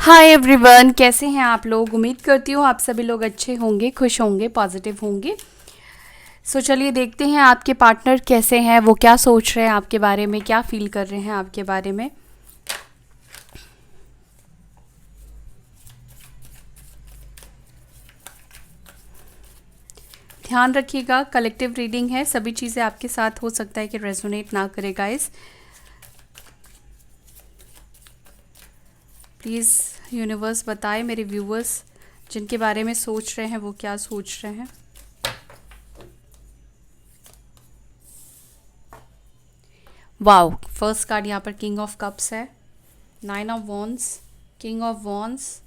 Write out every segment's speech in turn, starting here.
Hi everyone, कैसे हैं आप लोग। उम्मीद करती हूँ आप सभी लोग अच्छे होंगे, खुश होंगे, पॉजिटिव होंगे। चलिए देखते हैं आपके पार्टनर कैसे हैं, वो क्या सोच रहे हैं आपके बारे में, क्या फील कर रहे हैं आपके बारे में। ध्यान रखिएगा, कलेक्टिव रीडिंग है, सभी चीज़ें आपके साथ हो सकता है कि रेजोनेट ना करे गाइस। प्लीज़ यूनिवर्स बताए मेरे व्यूवर्स जिनके बारे में सोच रहे हैं वो क्या सोच रहे हैं। वाओ, फर्स्ट कार्ड यहाँ पर किंग ऑफ कप्स है, 9 of wands, king of wands,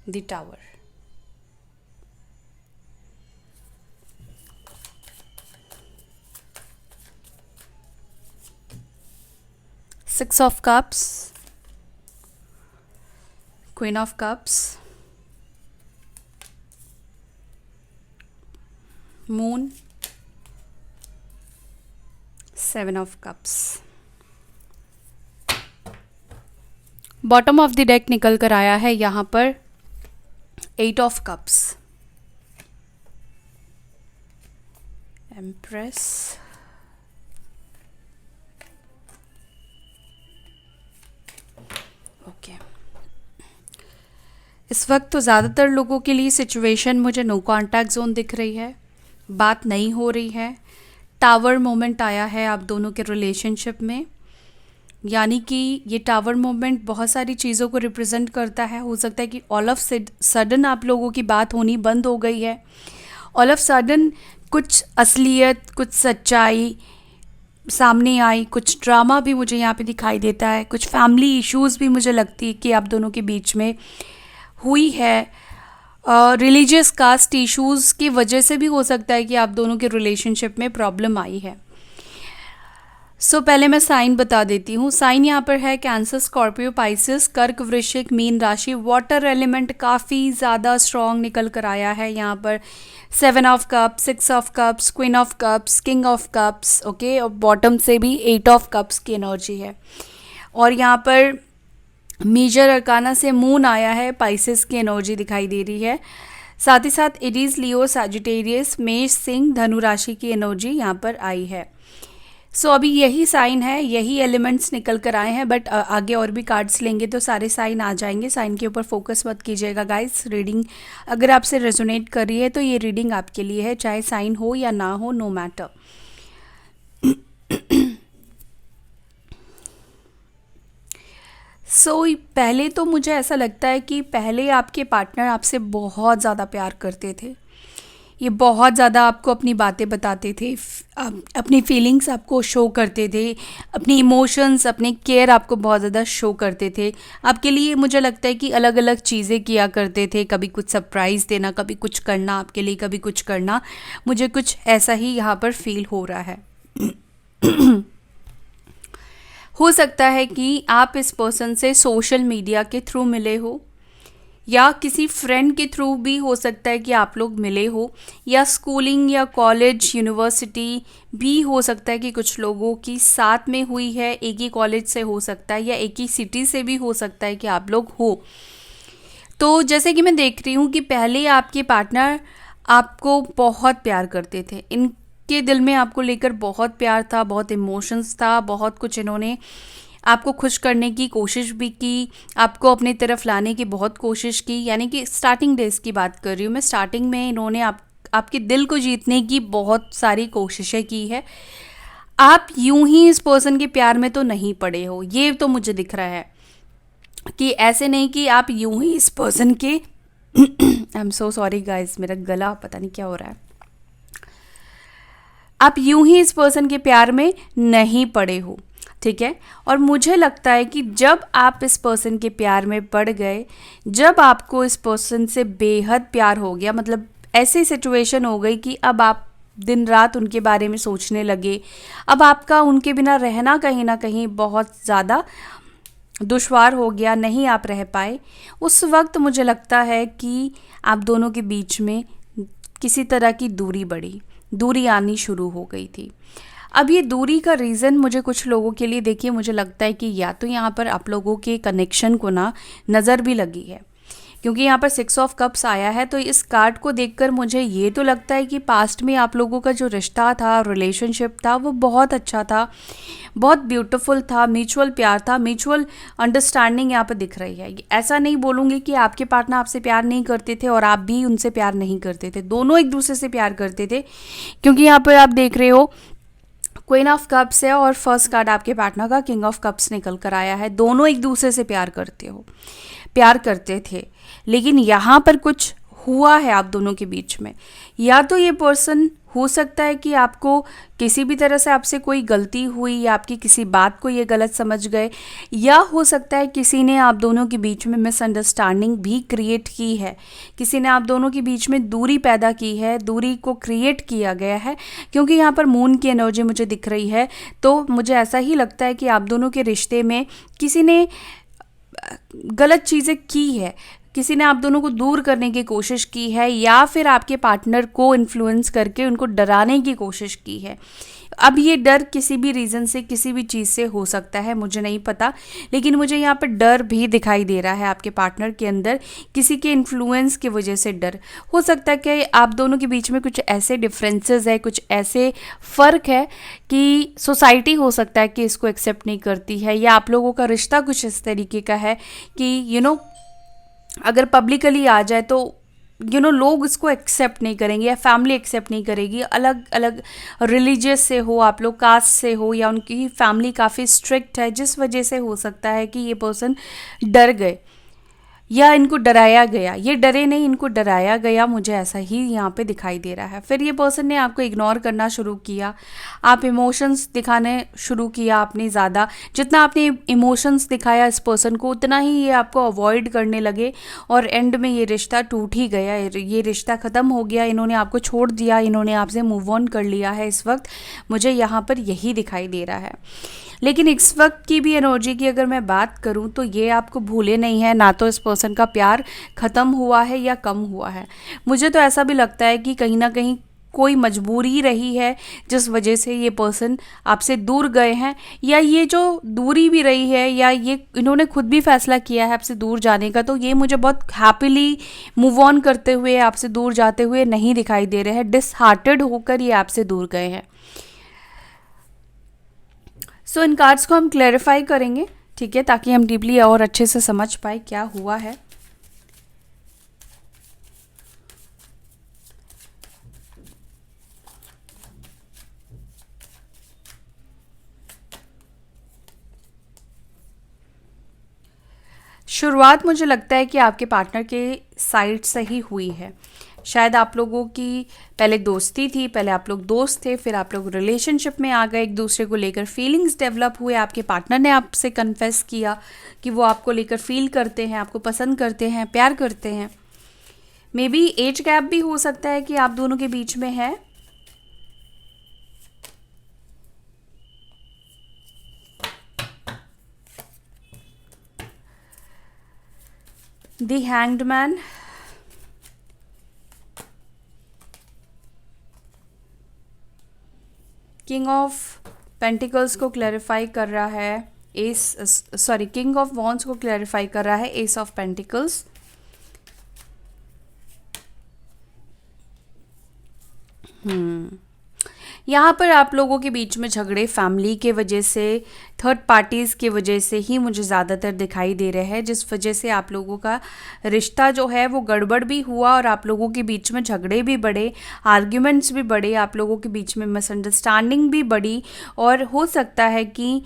the tower. Six of cups, queen of cups, moon, seven of cups. Bottom of the deck निकल कर आया है यहाँ पर eight of cups, empress, okay. इस वक्त तो ज़्यादातर लोगों के लिए सिचुएशन मुझे नो कॉन्टैक्ट जोन दिख रही है, बात नहीं हो रही है। टावर मोमेंट आया है आप दोनों के रिलेशनशिप में, यानी कि ये टावर मोमेंट बहुत सारी चीज़ों को रिप्रेजेंट करता है। हो सकता है कि ऑल ऑफ सडन आप लोगों की बात होनी बंद हो गई है, ऑल ऑफ सडन कुछ असलियत, कुछ सच्चाई सामने आई, कुछ ड्रामा भी मुझे यहाँ पे दिखाई देता है, कुछ फैमिली इश्यूज़ भी मुझे लगती है कि आप दोनों के बीच में हुई है। रिलीजियस कास्ट इश्यूज़ की वजह से भी हो सकता है कि आप दोनों के रिलेशनशिप में प्रॉब्लम आई है। पहले मैं साइन बता देती हूँ। साइन यहाँ पर है कैंसर, स्कॉर्पियो, पाइसिस, कर्क, वृश्चिक, मीन राशि। वाटर एलिमेंट काफ़ी ज़्यादा स्ट्रॉन्ग निकल कर आया है यहाँ पर। 7 of cups, 6 of cups, queen of cups, king of cups, okay. और बॉटम से भी 8 ऑफ कप्स की एनर्जी है। और यहाँ पर मेजर अरकाना से मून आया है, पाइसिस की एनर्जी दिखाई दे रही है। साथ ही साथ एरीज, लियो, सैजिटेरियस, मेष, सिंह, धनु राशि की एनर्जी यहाँ पर आई है। अभी यही साइन है, यही एलिमेंट्स निकल कर आए हैं, बट आगे और भी कार्ड्स लेंगे तो सारे साइन आ जाएंगे। साइन के ऊपर फोकस मत कीजिएगा गाइस। रीडिंग अगर आपसे रेजोनेट कर रही है तो ये रीडिंग आपके लिए है, चाहे साइन हो या ना हो, नो मैटर। पहले तो मुझे ऐसा लगता है कि पहले आपके पार्टनर आपसे बहुत ज़्यादा प्यार करते थे, ये बहुत ज़्यादा आपको अपनी बातें बताते थे, अपनी फीलिंग्स आपको शो करते थे, अपनी इमोशंस, अपने केयर आपको बहुत ज़्यादा शो करते थे। आपके लिए मुझे लगता है कि अलग अलग चीज़ें किया करते थे, कभी कुछ सरप्राइज़ देना, कभी कुछ करना आपके लिए, कभी कुछ करना। मुझे कुछ ऐसा ही यहाँ पर फील हो रहा है। हो सकता है कि आप इस पर्सन से सोशल मीडिया के थ्रू मिले हो, या किसी फ्रेंड के थ्रू भी हो सकता है कि आप लोग मिले हो, या स्कूलिंग या कॉलेज, यूनिवर्सिटी भी हो सकता है कि कुछ लोगों की साथ में हुई है। एक ही कॉलेज से हो सकता है, या एक ही सिटी से भी हो सकता है कि आप लोग हो। तो जैसे कि मैं देख रही हूँ कि पहले आपके पार्टनर आपको बहुत प्यार करते थे, इनके दिल में आपको लेकर बहुत प्यार था, बहुत इमोशंस था, बहुत कुछ इन्होंने आपको खुश करने की कोशिश भी की, आपको अपनी तरफ लाने की बहुत कोशिश की। यानी कि स्टार्टिंग डेज की बात कर रही हूँ मैं, स्टार्टिंग में इन्होंने आपके दिल को जीतने की बहुत सारी कोशिशें की है। आप यूं ही इस पर्सन के प्यार में तो नहीं पड़े हो, ये तो मुझे दिख रहा है कि ऐसे नहीं कि आप यूं ही इस पर्सन के I am so sorry guys, मेरा गला पता नहीं क्या हो रहा है। आप यूं ही इस पर्सन के प्यार में नहीं पड़े हो, ठीक है। और मुझे लगता है कि जब आप इस पर्सन के प्यार में पड़ गए, जब आपको इस पर्सन से बेहद प्यार हो गया, मतलब ऐसी सिचुएशन हो गई कि अब आप दिन रात उनके बारे में सोचने लगे, अब आपका उनके बिना रहना कहीं ना कहीं बहुत ज़्यादा दुश्वार हो गया, नहीं आप रह पाए। उस वक्त मुझे लगता है कि आप दोनों के बीच में किसी तरह की दूरी बढ़ी, दूरी आनी शुरू हो गई थी। अब ये दूरी का रीज़न मुझे कुछ लोगों के लिए, देखिए मुझे लगता है कि या तो यहाँ पर आप लोगों के कनेक्शन को ना नज़र भी लगी है, क्योंकि यहाँ पर 6 ऑफ कप्स आया है। तो इस कार्ड को देखकर मुझे ये तो लगता है कि पास्ट में आप लोगों का जो रिश्ता था, रिलेशनशिप था, वो बहुत अच्छा था, बहुत ब्यूटीफुल था, म्यूचुअल प्यार था, म्यूचुअल अंडरस्टैंडिंग यहाँ पर दिख रही है। ऐसा नहीं बोलूँगी कि आपके पार्टनर आपसे प्यार नहीं करते थे और आप भी उनसे प्यार नहीं करते थे, दोनों एक दूसरे से प्यार करते थे, क्योंकि यहाँ पर आप देख रहे हो क्वीन ऑफ कप्स है और फर्स्ट कार्ड आपके पार्टनर का किंग ऑफ कप्स निकल कर आया है। दोनों एक दूसरे से प्यार करते थे, लेकिन यहाँ पर कुछ हुआ है आप दोनों के बीच में। या तो ये पर्सन, हो सकता है कि आपको किसी भी तरह से आपसे कोई गलती हुई या आपकी किसी बात को ये गलत समझ गए, या हो सकता है किसी ने आप दोनों के बीच में मिसअंडरस्टैंडिंग भी क्रिएट की है, किसी ने आप दोनों के बीच में दूरी पैदा की है, दूरी को क्रिएट किया गया है, क्योंकि यहाँ पर मून की एनर्जी मुझे दिख रही है। तो मुझे ऐसा ही लगता है कि आप दोनों के रिश्ते में किसी ने गलत चीज़ें की है, किसी ने आप दोनों को दूर करने की कोशिश की है, या फिर आपके पार्टनर को इन्फ्लुएंस करके उनको डराने की कोशिश की है। अब ये डर किसी भी रीज़न से, किसी भी चीज़ से हो सकता है, मुझे नहीं पता, लेकिन मुझे यहाँ पर डर भी दिखाई दे रहा है आपके पार्टनर के अंदर, किसी के इन्फ्लुएंस की वजह से डर। हो सकता है कि आप दोनों के बीच में कुछ ऐसे डिफरेंसेस है, कुछ ऐसे फ़र्क है कि सोसाइटी हो सकता है कि इसको एक्सेप्ट नहीं करती है, या आप लोगों का रिश्ता कुछ इस तरीके का है कि अगर पब्लिकली आ जाए तो लोग इसको एक्सेप्ट नहीं करेंगे, या फैमिली एक्सेप्ट नहीं करेगी। अलग अलग रिलीजियस से हो आप लोग, कास्ट से हो, या उनकी फैमिली काफ़ी स्ट्रिक्ट है, जिस वजह से हो सकता है कि ये पर्सन डर गए या इनको डराया गया। ये डरे नहीं, इनको डराया गया, मुझे ऐसा ही यहाँ पे दिखाई दे रहा है। फिर ये पर्सन ने आपको इग्नोर करना शुरू किया, आप इमोशंस दिखाने शुरू किया आपने ज़्यादा। जितना आपने इमोशंस दिखाया इस पर्सन को, उतना ही ये आपको अवॉइड करने लगे, और एंड में ये रिश्ता टूट ही गया, ये रिश्ता ख़त्म हो गया, इन्होंने आपको छोड़ दिया, इन्होंने आपसे मूव ऑन कर लिया है। इस वक्त मुझे यहाँ पर यही दिखाई दे रहा है। लेकिन इस वक्त की भी एनर्जी की अगर मैं बात करूं तो ये आपको भूले नहीं है, ना तो इस पर्सन का प्यार ख़त्म हुआ है या कम हुआ है। मुझे तो ऐसा भी लगता है कि कहीं ना कहीं कोई मजबूरी रही है जिस वजह से ये पर्सन आपसे दूर गए हैं, या ये जो दूरी भी रही है, या ये इन्होंने खुद भी फैसला किया है आपसे दूर जाने का, तो ये मुझे बहुत हैप्पीली मूव ऑन करते हुए आपसे दूर जाते हुए नहीं दिखाई दे रहे हैं। डिसहार्टेड होकर ये आपसे दूर गए हैं। सो इन कार्ड्स को हम क्लैरिफाई करेंगे, ठीक है, ताकि हम डीपली और अच्छे से समझ पाए क्या हुआ है। शुरुआत मुझे लगता है कि आपके पार्टनर के साइड से ही हुई है। शायद आप लोगों की पहले दोस्ती थी, पहले आप लोग दोस्त थे, फिर आप लोग रिलेशनशिप में आ गए, एक दूसरे को लेकर फीलिंग्स डेवलप हुए, आपके पार्टनर ने आपसे कन्फेस किया कि वो आपको लेकर फील करते हैं, आपको पसंद करते हैं, प्यार करते हैं। मे बी एज गैप भी हो सकता है कि आप दोनों के बीच में है। The hanged man, king of pentacles को क्लैरिफाई कर रहा है, किंग ऑफ वॉन्ड्स को क्लैरिफाई कर रहा है एस ऑफ पेंटिकल्स। यहाँ पर आप लोगों के बीच में झगड़े फैमिली के वजह से, थर्ड पार्टीज़ के वजह से ही मुझे ज़्यादातर दिखाई दे रहे हैं, जिस वजह से आप लोगों का रिश्ता जो है वो गड़बड़ भी हुआ, और आप लोगों के बीच में झगड़े भी बढ़े, आर्ग्यूमेंट्स भी बढ़े, आप लोगों के बीच में मिसअंडरस्टैंडिंग भी बढ़ी। और हो सकता है कि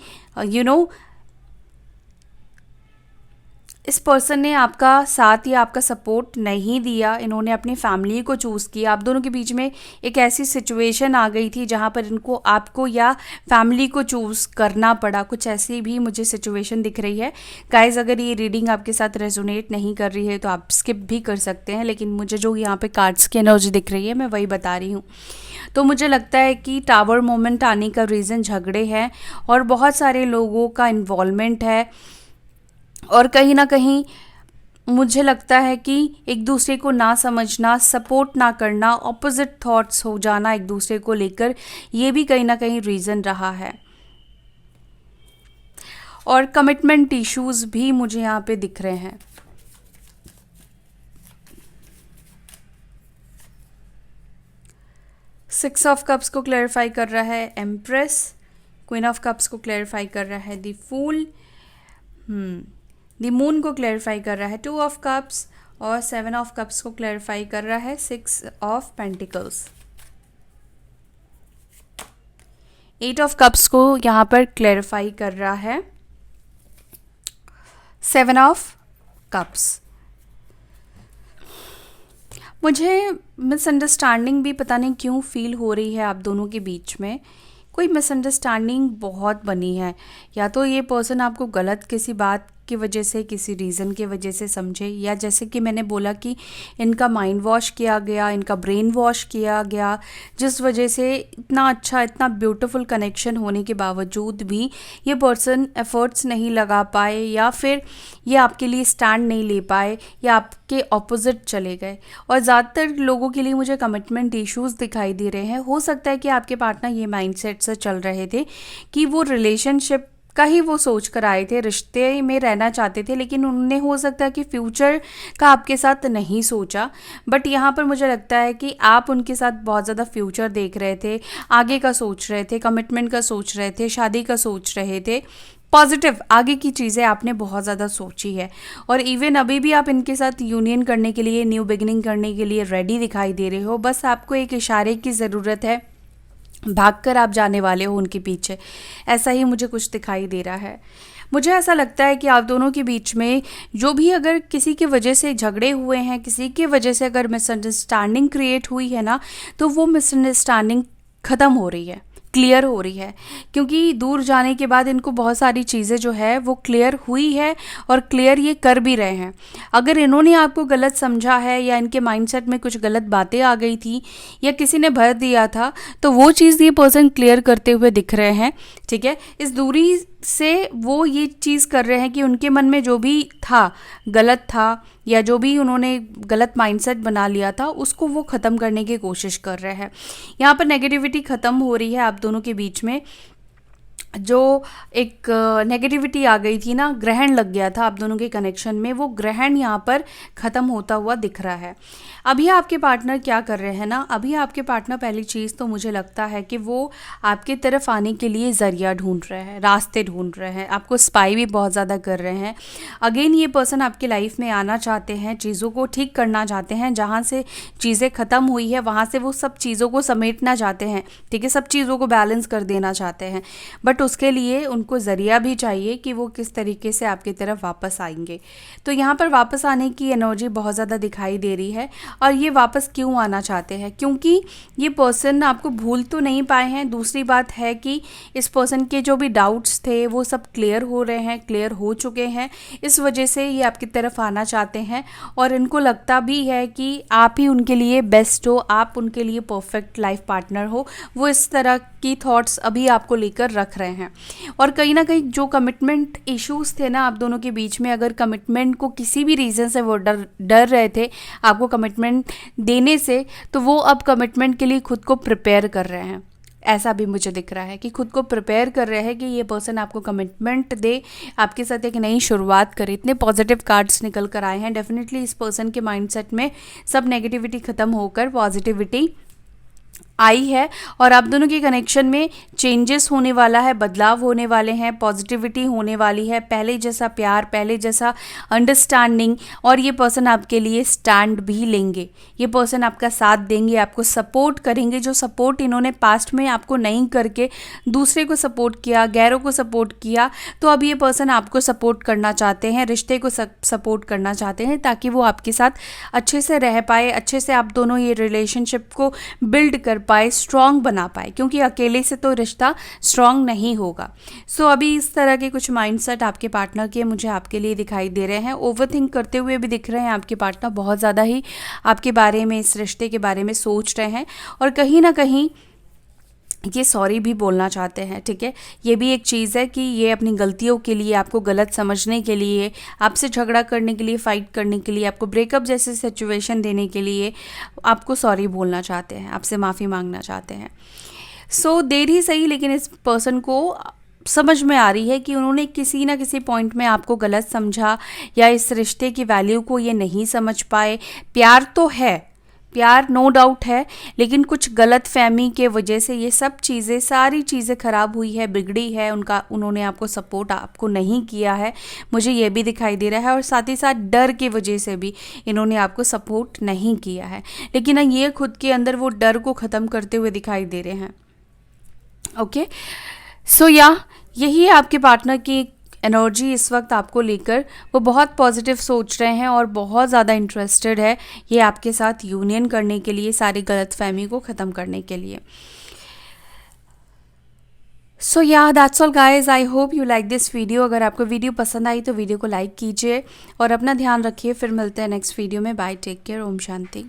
इस पर्सन ने आपका साथ या आपका सपोर्ट नहीं दिया, इन्होंने अपनी फैमिली को चूज़ किया। आप दोनों के बीच में एक ऐसी सिचुएशन आ गई थी जहाँ पर इनको आपको या फैमिली को चूज़ करना पड़ा, कुछ ऐसी भी मुझे सिचुएशन दिख रही है। गाइस, अगर ये रीडिंग आपके साथ रेजोनेट नहीं कर रही है तो आप स्किप भी कर सकते हैं, लेकिन मुझे जो यहाँ पे कार्ड्स की एनर्जी दिख रही है मैं वही बता रही हूँ। तो मुझे लगता है कि टावर मोमेंट आने का रीज़न झगड़े हैं, और बहुत सारे लोगों का इन्वॉल्वमेंट है, और कहीं ना कहीं मुझे लगता है कि एक दूसरे को ना समझना, सपोर्ट ना करना, ऑपोजिट थॉट्स हो जाना एक दूसरे को लेकर, ये भी कहीं ना कहीं रीज़न रहा है। और कमिटमेंट इश्यूज भी मुझे यहाँ पे दिख रहे हैं। सिक्स ऑफ कप्स को क्लैरिफाई कर रहा है एम्प्रेस, क्वीन ऑफ कप्स को क्लैरिफाई कर रहा है द फूल, द मून को क्लैरिफाई कर रहा है टू ऑफ कप्स, और सेवन ऑफ कप्स को क्लैरिफाई कर रहा है six of pentacles. Eight of cups को यहाँ पर क्लैरिफाई कर रहा है सेवन ऑफ कप्स। मुझे मिसअंडरस्टैंडिंग भी पता नहीं क्यों फील हो रही है आप दोनों के बीच में। कोई मिसअंडरस्टैंडिंग बहुत बनी है, या तो ये पर्सन आपको गलत किसी बात की वजह से, किसी रीज़न की वजह से समझे, या जैसे कि मैंने बोला कि इनका माइंड वॉश किया गया, इनका ब्रेन वॉश किया गया, जिस वजह से इतना अच्छा, इतना ब्यूटीफुल कनेक्शन होने के बावजूद भी ये पर्सन एफर्ट्स नहीं लगा पाए, या फिर ये आपके लिए स्टैंड नहीं ले पाए, या आपके ऑपोजिट चले गए। और ज़्यादातर लोगों के लिए मुझे कमिटमेंट इश्यूज़ दिखाई दे रहे हैं। हो सकता है कि आपके पार्टनर ये माइंडसेट से चल रहे थे कि वो रिलेशनशिप का ही वो सोच कर आए थे, रिश्ते में रहना चाहते थे, लेकिन उन्होंने हो सकता है कि फ्यूचर का आपके साथ नहीं सोचा। बट यहाँ पर मुझे लगता है कि आप उनके साथ बहुत ज़्यादा फ्यूचर देख रहे थे, आगे का सोच रहे थे, कमिटमेंट का सोच रहे थे, शादी का सोच रहे थे, पॉजिटिव आगे की चीज़ें आपने बहुत ज़्यादा सोची है। और इवन अभी भी आप इनके साथ यूनियन करने के लिए, न्यू बिगिनिंग करने के लिए रेडी दिखाई दे रहे हो। बस आपको एक इशारे की ज़रूरत है, भागकर आप जाने वाले हो उनके पीछे, ऐसा ही मुझे कुछ दिखाई दे रहा है। मुझे ऐसा लगता है कि आप दोनों के बीच में जो भी अगर किसी की वजह से झगड़े हुए हैं, किसी की वजह से अगर मिसअंडरस्टैंडिंग क्रिएट हुई है ना, तो वो मिसअंडरस्टैंडिंग ख़त्म हो रही है, क्लियर हो रही है। क्योंकि दूर जाने के बाद इनको बहुत सारी चीज़ें जो है वो क्लियर हुई है, और क्लियर ये कर भी रहे हैं। अगर इन्होंने आपको गलत समझा है, या इनके माइंडसेट में कुछ गलत बातें आ गई थी, या किसी ने भर दिया था, तो वो चीज़ ये पर्सन क्लियर करते हुए दिख रहे हैं। ठीक है, इस दूरी से वो ये चीज़ कर रहे हैं कि उनके मन में जो भी था, गलत था, या जो भी उन्होंने गलत माइंडसेट बना लिया था, उसको वो ख़त्म करने की कोशिश कर रहे हैं। यहाँ पर नेगेटिविटी ख़त्म हो रही है आप दोनों के बीच में। जो एक नेगेटिविटी आ गई थी ना, ग्रहण लग गया था आप दोनों के कनेक्शन में, वो ग्रहण यहाँ पर ख़त्म होता हुआ दिख रहा है। अभी आपके पार्टनर क्या कर रहे हैं ना, अभी आपके पार्टनर पहली चीज़ तो मुझे लगता है कि वो आपके तरफ आने के लिए ज़रिया ढूंढ रहे हैं, रास्ते ढूंढ रहे हैं, आपको स्पाई भी बहुत ज़्यादा कर रहे हैं। अगेन ये पर्सन आपकी लाइफ में आना चाहते हैं, चीज़ों को ठीक करना चाहते हैं, जहाँ से चीज़ें ख़त्म हुई है वहाँ से वो सब चीज़ों को समेटना चाहते हैं। ठीक है, सब चीज़ों को बैलेंस कर देना चाहते हैं, बट उसके लिए उनको ज़रिया भी चाहिए कि वो किस तरीके से आपकी तरफ वापस आएंगे। तो यहाँ पर वापस आने की एनर्जी बहुत ज़्यादा दिखाई दे रही है। और ये वापस क्यों आना चाहते हैं, क्योंकि ये पर्सन आपको भूल तो नहीं पाए हैं। दूसरी बात है कि इस पर्सन के जो भी डाउट्स थे वो सब क्लियर हो रहे हैं, क्लियर हो चुके हैं। इस वजह से ये आपकी तरफ आना चाहते हैं, और इनको लगता भी है कि आप ही उनके लिए बेस्ट हो, आप उनके लिए परफेक्ट लाइफ पार्टनर हो। वो इस तरह की थॉट्स अभी आपको लेकर रख रहे हैं। और कहीं ना कहीं जो कमिटमेंट इश्यूज थे ना आप दोनों के बीच में, अगर कमिटमेंट को किसी भी रीज़न से वो डर रहे थे आपको कमिटमेंट देने से, तो वो अब कमिटमेंट के लिए खुद को प्रिपेयर कर रहे हैं। ऐसा भी मुझे दिख रहा है कि खुद को प्रिपेयर कर रहे हैं कि ये पर्सन आपको कमिटमेंट दे, आपके साथ एक नई शुरुआत करे। इतने पॉजिटिव कार्ड्स निकल कर आए हैं। डेफिनेटली इस पर्सन के माइंडसेट में सब नेगेटिविटी ख़त्म होकर पॉजिटिविटी आई है, और आप दोनों के कनेक्शन में चेंजेस होने वाला है, बदलाव होने वाले हैं, पॉजिटिविटी होने वाली है, पहले जैसा प्यार, पहले जैसा अंडरस्टैंडिंग। और ये पर्सन आपके लिए स्टैंड भी लेंगे, ये पर्सन आपका साथ देंगे, आपको सपोर्ट करेंगे। जो सपोर्ट इन्होंने पास्ट में आपको नहीं करके दूसरे को सपोर्ट किया, गैरों को सपोर्ट किया, तो अब ये पर्सन आपको सपोर्ट करना चाहते हैं, रिश्ते को सपोर्ट करना चाहते हैं, ताकि वो आपके साथ अच्छे से रह पाए, अच्छे से आप दोनों ये रिलेशनशिप को बिल्ड कर पाए, स्ट्रॉन्ग बना पाए, क्योंकि अकेले से तो रिश्ता स्ट्रॉन्ग नहीं होगा। सो अभी इस तरह के कुछ माइंडसेट आपके पार्टनर के मुझे आपके लिए दिखाई दे रहे हैं। ओवरथिंक करते हुए भी दिख रहे हैं आपके पार्टनर, बहुत ज़्यादा ही आपके बारे में, इस रिश्ते के बारे में सोच रहे हैं, और कहीं ना कहीं ये सॉरी भी बोलना चाहते हैं, ठीक है। ये भी एक चीज़ है कि ये अपनी गलतियों के लिए, आपको गलत समझने के लिए, आपसे झगड़ा करने के लिए, फाइट करने के लिए, आपको ब्रेकअप जैसे सिचुएशन देने के लिए आपको सॉरी बोलना चाहते हैं, आपसे माफ़ी मांगना चाहते हैं। सो देर ही सही, लेकिन इस पर्सन को समझ में आ रही है कि उन्होंने किसी ना किसी पॉइंट में आपको गलत समझा, या इस रिश्ते की वैल्यू को ये नहीं समझ पाए। प्यार तो है, प्यार नो डाउट है, लेकिन कुछ गलत फहमी के वजह से ये सब चीज़ें, सारी चीज़ें ख़राब हुई है, बिगड़ी है। उन्होंने आपको सपोर्ट आपको नहीं किया है, मुझे ये भी दिखाई दे रहा है। और साथ ही साथ डर की वजह से भी इन्होंने आपको सपोर्ट नहीं किया है, लेकिन ये खुद के अंदर वो डर को ख़त्म करते हुए दिखाई दे रहे हैं। ओके, सो यही है आपके पार्टनर की एनर्जी इस वक्त आपको लेकर। वो बहुत पॉजिटिव सोच रहे हैं और बहुत ज़्यादा इंटरेस्टेड है ये आपके साथ यूनियन करने के लिए, सारी गलतफहमी को ख़त्म करने के लिए। So that's all guys, I hope you like this video. अगर आपको वीडियो पसंद आई तो वीडियो को लाइक कीजिए और अपना ध्यान रखिए। फिर मिलते हैं नेक्स्ट वीडियो में। Bye, take care, Om Shanti.